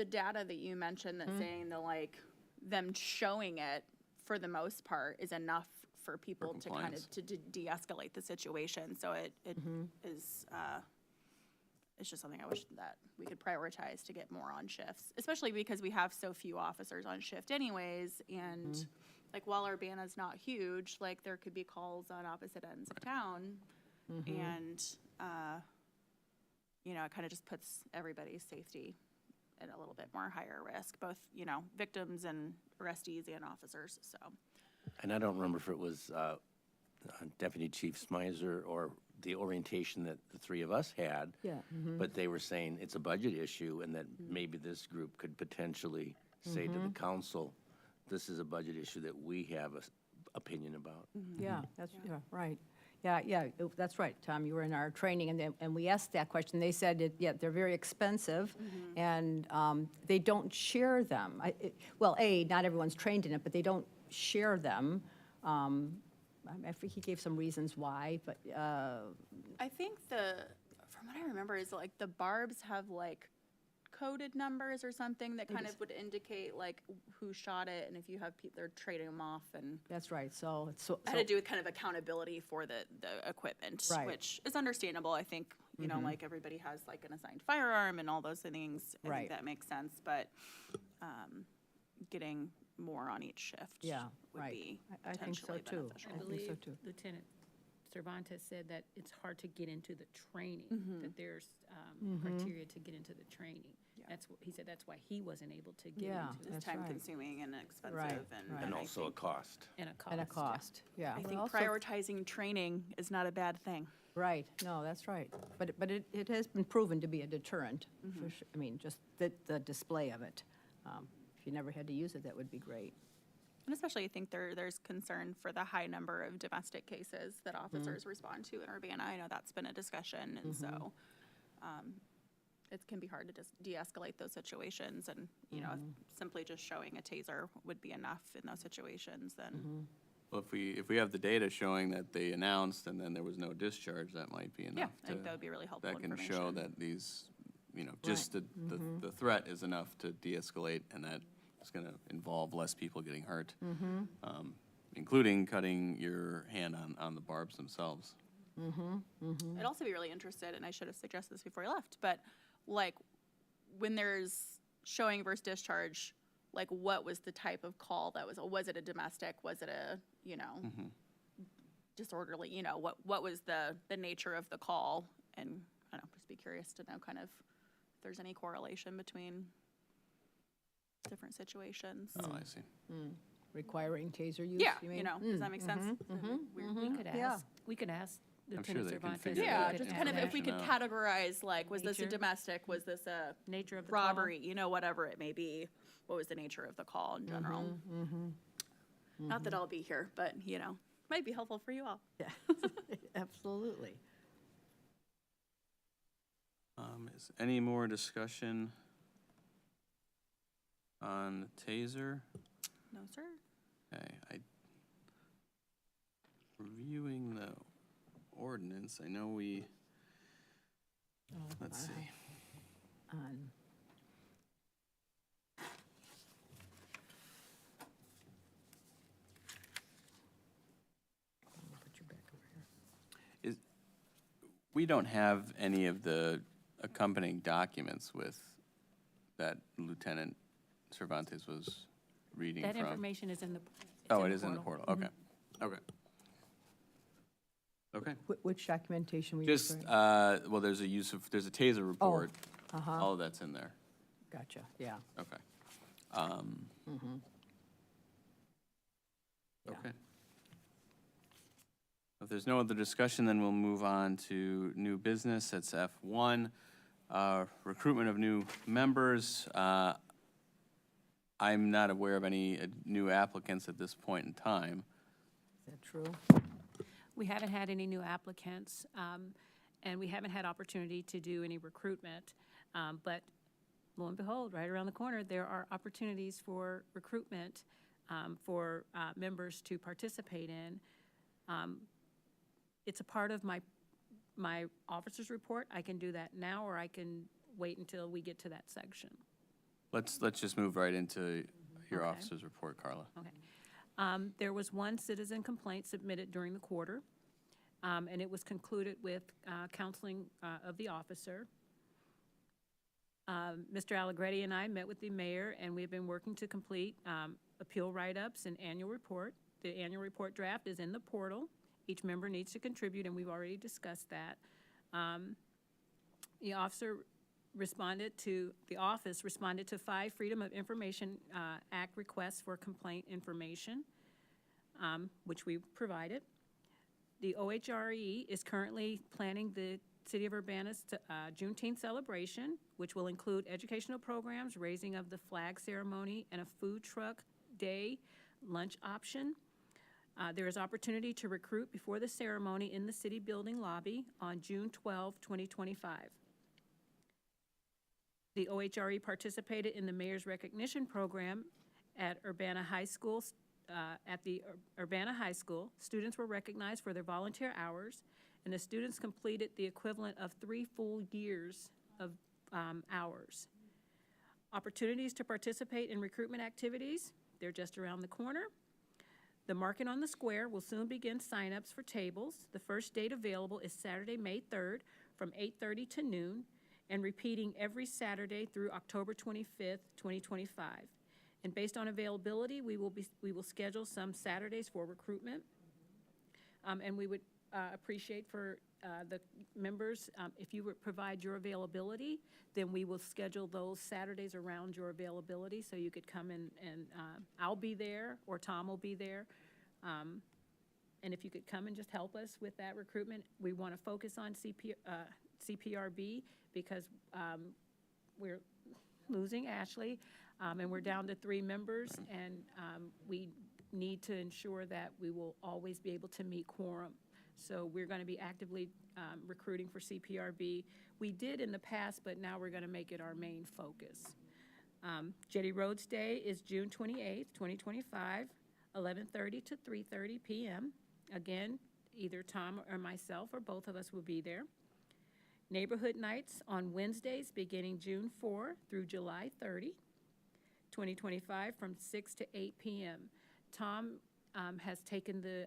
data that you mentioned, that saying the like, them showing it for the most part is enough for people to kind compliance. of, to de-escalate the situation. So it is, it's just something I wish that we could prioritize to get more on shifts, especially because we have so few officers on shift anyways. And like, while Urbana's not huge, like, there could be calls on opposite ends of town. And, you know, it kind of just puts everybody's safety at a little bit more higher risk, both, you know, victims and arrestees and officers, so. And I don't remember if it was Deputy Chief Smizer or the orientation that the three of us had. Yeah. But they were saying it's a budget issue and that maybe this group could potentially say to the council, this is a budget issue that we have an opinion about. Yeah, that's, yeah, right. Yeah, that's right, Tom, you were in our training, and we asked that question. They said, yeah, they're very expensive, and they don't share them. Well, not everyone's trained in it, but they don't share them. I think he gave some reasons why, but, I think from what I remember is like the barbs have like coded numbers or something that kind of would indicate like who shot it, and if you have people, they're trading them off, and that's right, so it's so. it had to do with kind of accountability for the equipment, Right. which is understandable. I think, you know, like everybody has like an assigned firearm and all those things. I Right. think that makes sense, but getting more on each shift Yeah, would right. be I think so, potentially too. beneficial. I I think believe so, too. Lieutenant Cervantes said that it's hard to get into the training, that there's criteria to get into the training. That's what, he said that's why he wasn't able to get Yeah. into it. It's That's time right. consuming and expensive, Right, and. right. And I also a think- cost. And a cost. And a yeah. cost, yeah. I But think also- prioritizing training is not a bad thing. Right, no, that's right. But it has been proven to be a deterrent, for sure. I mean, just the display of it. If you never had to use it, that would be great. And especially, I think there's concern for the high number of domestic cases that officers respond to in Urbana. I know that's been a discussion, and so it can be hard to just de-escalate those situations. And, you know, simply just showing a taser would be enough in those situations, then. well, if we have the data showing that they announced and then there was no discharge, that might be Yeah, enough I think to- that would be really helpful that can information. show that these, you know, just the threat is enough to de-escalate, and that it's going to involve less people getting hurt, including cutting your hand on the barbs themselves. I'd also be really interested, and I should have suggested this before I left, but like when there's showing versus discharge, like what was the type of call that was it a domestic? Was it a, you know, disorderly, you know, what was the nature of the call? And I don't know, just be curious to know kind of if there's any correlation between different situations. Oh, I see. Requiring taser use, Yeah, you mean? you know, does that make sense? We could ask sure Lieutenant they can Cervantes. figure Yeah, that just out. kind of if we could Information categorize, like, was this a Nature. domestic, was this a Nature of the call. robbery, you know, whatever it may be, what was the nature of the call in general? Not that I'll be here, but, you know, might be helpful for you all. Yeah, absolutely. Is any more discussion on taser? No, sir? Okay, reviewing the ordinance, I know let's see. On- Put you back over here. We don't have any of the accompanying documents with that Lieutenant Cervantes was reading That from. information is in the. Oh, it is in the portal, okay, okay. Okay, Which documentation were you just, referring? well, there's a taser report, Uh-huh, all of that's in there, gotcha, yeah. okay. Yeah. Okay. If there's no other discussion, then we'll move on to new business. That's F1, recruitment of new members. I'm not aware of any new applicants at this point in time. Is that true? We haven't had any new applicants, and we haven't had opportunity to do any recruitment. But lo and behold, right around the corner, there are opportunities for recruitment for members to participate in. It's a part of my officer's report. I can do that now, or I can wait until we get to that section. Let's just move right into your Okay. officer's report, Carla. Okay. There was one citizen complaint submitted during the quarter, and it was concluded with counseling of the officer. Mr. Allegretti and I met with the mayor, and we've been working to complete appeal write-ups and annual report. The annual report draft is in the portal. Each member needs to contribute, and we've already discussed that. The office responded to 5 Freedom of Information Act requests for complaint information, which we provided. The OHRE is currently planning the City of Urbana's Juneteenth celebration, which will include educational programs, raising of the flag ceremony, and a food truck day lunch option. There is opportunity to recruit before the ceremony in the city building lobby on June 12, 2025. The OHRE participated in the Mayor's Recognition Program at Urbana High School. At the Urbana High School, students were recognized for their volunteer hours, and the students completed the equivalent of 3 full years of hours. Opportunities to participate in recruitment activities, they're just around the corner. The Market on the Square will soon begin signups for tables. The first date available is Saturday, May 3rd, from 8:30 to noon, and repeating every Saturday through October 25th, 2025. And based on availability, we will schedule some Saturdays for recruitment. And we would appreciate for the members, if you would provide your availability, then we will schedule those Saturdays around your availability, so you could come and I'll be there, or Tom will be there. And if you could come and just help us with that recruitment. We want to focus on CPRB, because we're losing Ashley, and we're down to 3 members, and we need to ensure that we will always be able to meet quorum. So we're going to be actively recruiting for CPRB. We did in the past, but now we're going to make it our main focus. Jetty Roads Day is June 28th, 2025, 11:30 to 3:30 p.m. Again, either Tom or myself or both of us will be there. Neighborhood Nights on Wednesdays beginning June 4 through July 30, 2025, from 6 to 8 p.m. Tom has taken the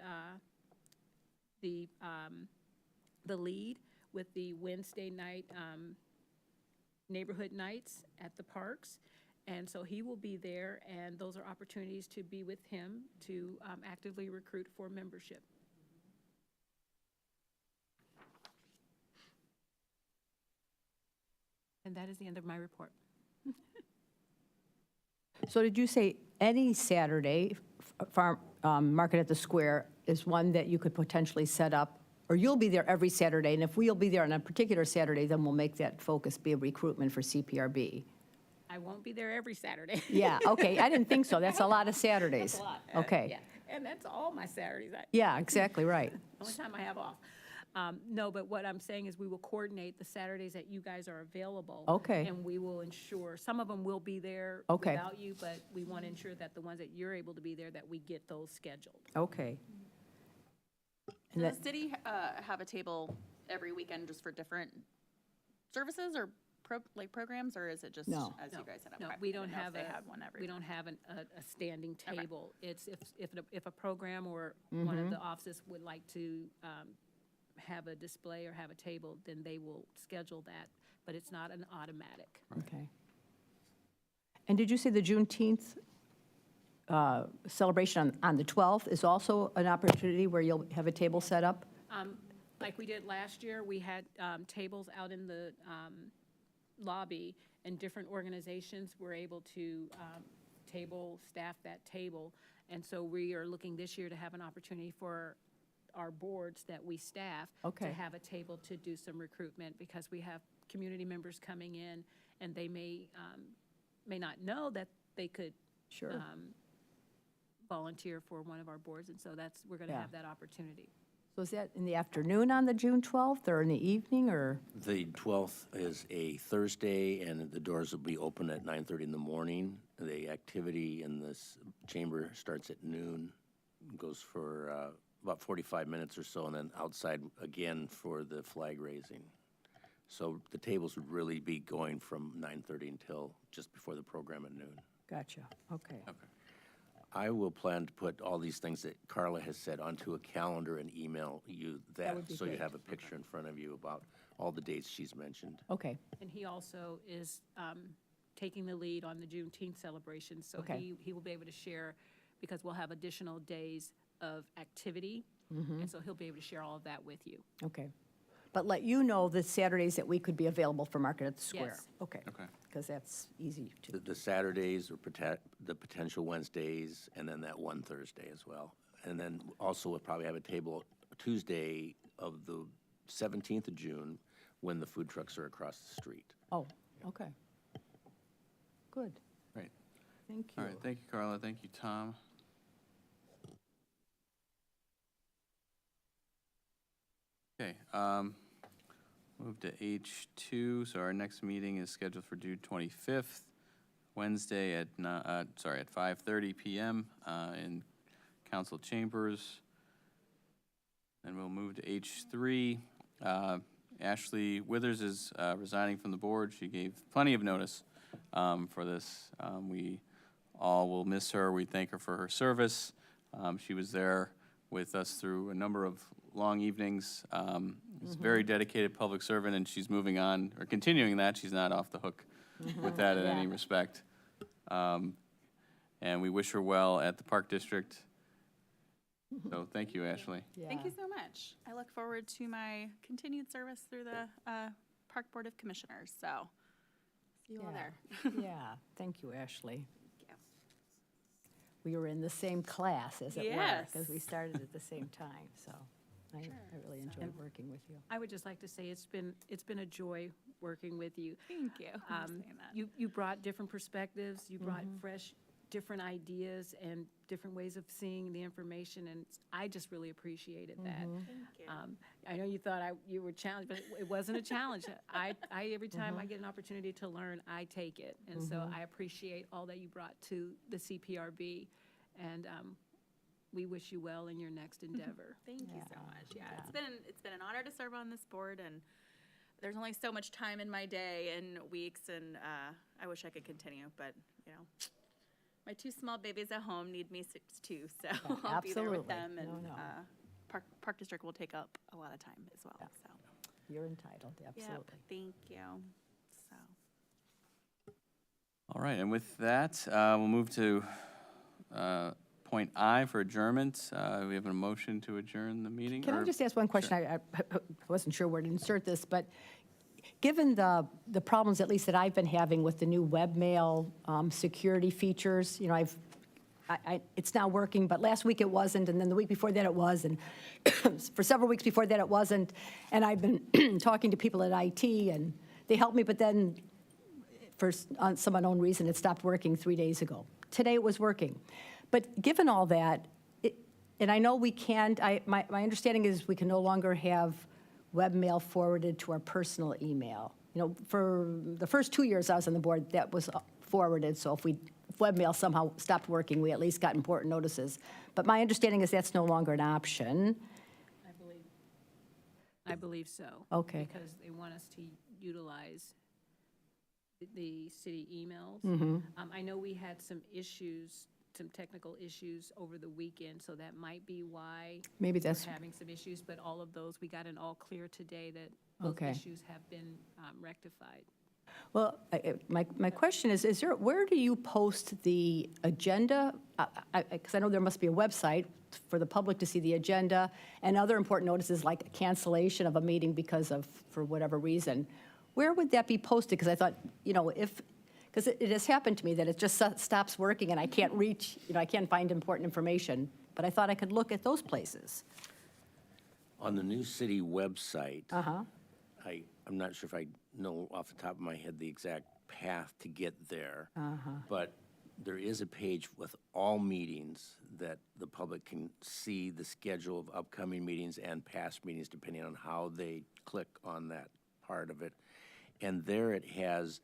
lead with the Wednesday night neighborhood nights at the parks, and so he will be there, and those are opportunities to be with him to actively recruit for membership. And that is the end of my report. So did you say any Saturday, farm, Market at the Square is one that you could potentially set up? Or you'll be there every Saturday, and if we'll be there on a particular Saturday, then we'll make that focus be a recruitment for CPRB? I won't be there every Saturday. Yeah, okay, I didn't think so. That's a lot of Saturdays. That's a lot. Okay. Yeah. And that's all my Saturdays. Yeah, exactly, right. Only time I have off. No, but what I'm saying is we will coordinate the Saturdays that you guys are available. Okay. And we will ensure, some of them will be there Okay. without you, but we want to ensure that the ones that you're able to be there, that we get those scheduled. Okay. And Does that, the city have a table every weekend just for different services or programs, or is it just No. as you guys said? No, Okay. we I don't didn't know if have they had one every. we don't have a standing Okay. table. It's if a program or one Mm-hmm. of the offices would like to have a display or have a table, then they will schedule that, but it's not an automatic. okay. And did you say the Juneteenth celebration on the 12th is also an opportunity where you'll have a table set up? Like we did last year, we had tables out in the lobby, and different organizations were able to staff that table. And so we are looking this year to have an opportunity for our boards that we staff Okay. to have a table to do some recruitment, because we have community members coming in, and they may not know that they could Sure. volunteer for one of our boards, and so we're going to Yeah. have that opportunity. So is that in the afternoon on the June 12th, or in the evening, or? The 12th is a Thursday, and the doors will be open at 9:30 in the morning, the activity in this chamber starts at noon, goes for about 45 minutes or so, and then outside again for the flag raising. So the tables would really be going from 9:30 until just before the program at noon. Gotcha, okay. Okay. I will plan to put all these things that Carla has said onto a calendar and email you that, would be so you great. have a picture in front of you about all the dates she's mentioned. Okay, And he also is taking the lead on the Juneteenth celebration, so Okay. he will be able to share, because we'll have additional days of activity, and so he'll be able to share all of that with you. okay. But let you know the Saturdays that we could be available for Market at the Square. Yes. Okay. Okay. Because that's easy to, The Saturdays or the potential Wednesdays, and then that one Thursday as well. And then also we'll probably have a table Tuesday of the 17th of June, when the food trucks are across the street. oh, okay. Good, Great. thank you. All right, thank you, Carla. Thank you, Tom. Okay, move to H2. So our next meeting is scheduled for June 25th, Wednesday at 5:30 PM in council chambers. And we'll move to H3. Ashley Withers is resigning from the board. She gave plenty of notice for this. We all will miss her. We thank her for her service. She was there with us through a number of long evenings. She's a very dedicated public servant, and she's moving on, or continuing that. She's not off the hook with that in any respect. And we wish her well at the Park District. So thank you, Ashley. Thank you so much. I look forward to my continued service through the Park Board of Commissioners, so see you all Yeah. there. Yeah, thank you, Ashley. you. We were in the same class, as it were, because we Yes. started at the same time, so I really enjoyed working with you. I would just like to say it's been a joy working with you. Thank you. for saying that. You brought different perspectives, you brought fresh, different ideas and different ways of seeing the information, and I just really appreciated that. Thank you. I know you thought you were challenged, but it wasn't a challenge. Every time I get an opportunity to learn, I take it. And so I appreciate all that you brought to the CPRB, and we wish you well in your next endeavor. Thank you so much. Yeah, it's been an honor to serve on this board, and there's only so much time in my day and weeks, and I wish I could continue, but my two small babies at home need me too, so I'll be there with absolutely. them, and No. Park District will take up a lot of time as well. So You're entitled, absolutely. thank you. So. All right, and with that, we'll move to point I for adjournment. We have a motion to adjourn the meeting? Can I or- just ask one question? I wasn't sure where to insert this, but given the problems, at least that I've been having with the new webmail security features, it's now working, but last week it wasn't, and then the week before that it was, and for several weeks before that it wasn't. And I've been talking to people at IT, and they helped me, but then for some unknown reason, it stopped working 3 days ago. Today it was working. But given all that, and I know we can't, my understanding is we can no longer have webmail forwarded to our personal email. For the first 2 years I was on the board, that was forwarded, so if webmail somehow stopped working, we at least got important notices. But my understanding is that's no longer an option. I believe so. Okay. Because they want us to utilize the city emails. I know we had some issues, some technical issues over the weekend, so that might be why Maybe we're that's, having some issues, but all of those, we got an all clear today that those Okay. issues have been rectified. well, my question is where do you post the agenda? Because I know there must be a website for the public to see the agenda and other important notices like cancellation of a meeting for whatever reason. Where would that be posted? Because I thought, because it has happened to me that it just stops working and I can't reach, I can't find important information. But I thought I could look at those places. On the new city website, Uh-huh. I'm not sure if I know off the top of my head the exact path to get there. But there is a page with all meetings that the public can see the schedule of upcoming meetings and past meetings, depending on how they click on that part of it. And there it has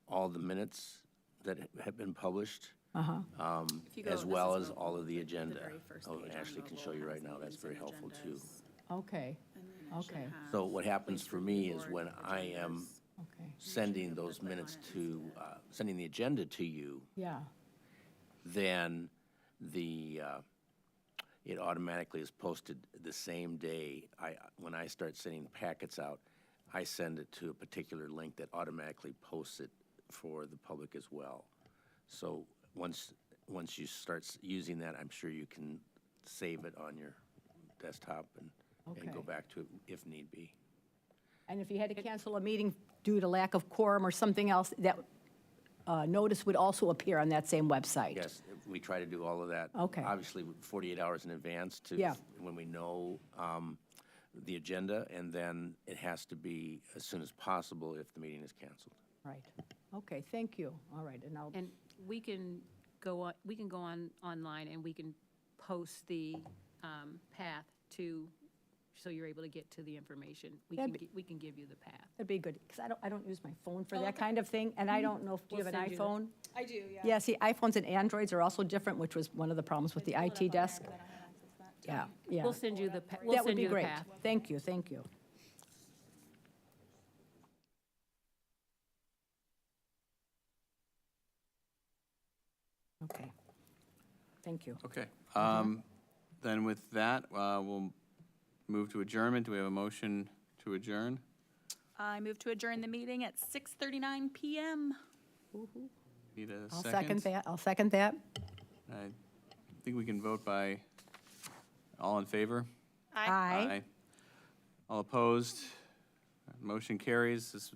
all the minutes that have been published, If you go- as this well is as the- all of the agenda. very first Oh, page on Ashley can Google show you has right now, that's meetings very and helpful too. agendas, Okay, and then it should Okay. have So what happens place for the me is board when I am agendas. okay, sending those minutes to, sending the agenda to you, yeah, then it automatically is posted the same day. When I start sending packets out, I send it to a particular link that automatically posts it for the public as well. So once you start using that, I'm sure you can save it on your desktop and go Okay. back to it if need be. and if you had to cancel a meeting due to lack of quorum or something else, that notice would also appear on that same website? Yes, we try to do all of that. Okay. Obviously, 48 hours in advance to, Yeah. when we know the agenda, and then it has to be as soon as possible if the meeting is canceled. Right, okay, thank you, all right, and I'll, And we can go on online and we can post the path to, so you're able to get to the information. We can give you the path. that'd be good, because I don't use my phone for that kind of thing, and I don't know, do you have an We'll send you the- iPhone? I do, yeah. Yeah, see, iPhones and Androids are also different, which was one of the problems with the IT desk. Yeah, yeah. We'll send you the, we'll That would send be you the great. path. Thank you, thank you. Okay, thank you. Okay. Then with that, we'll move to adjournment. Do we have a motion to adjourn? I move to adjourn the meeting at 6:39 PM. Need a I'll second? second that, I'll second that. I think we can vote by, all in favor? Aye. All opposed? Motion carries. This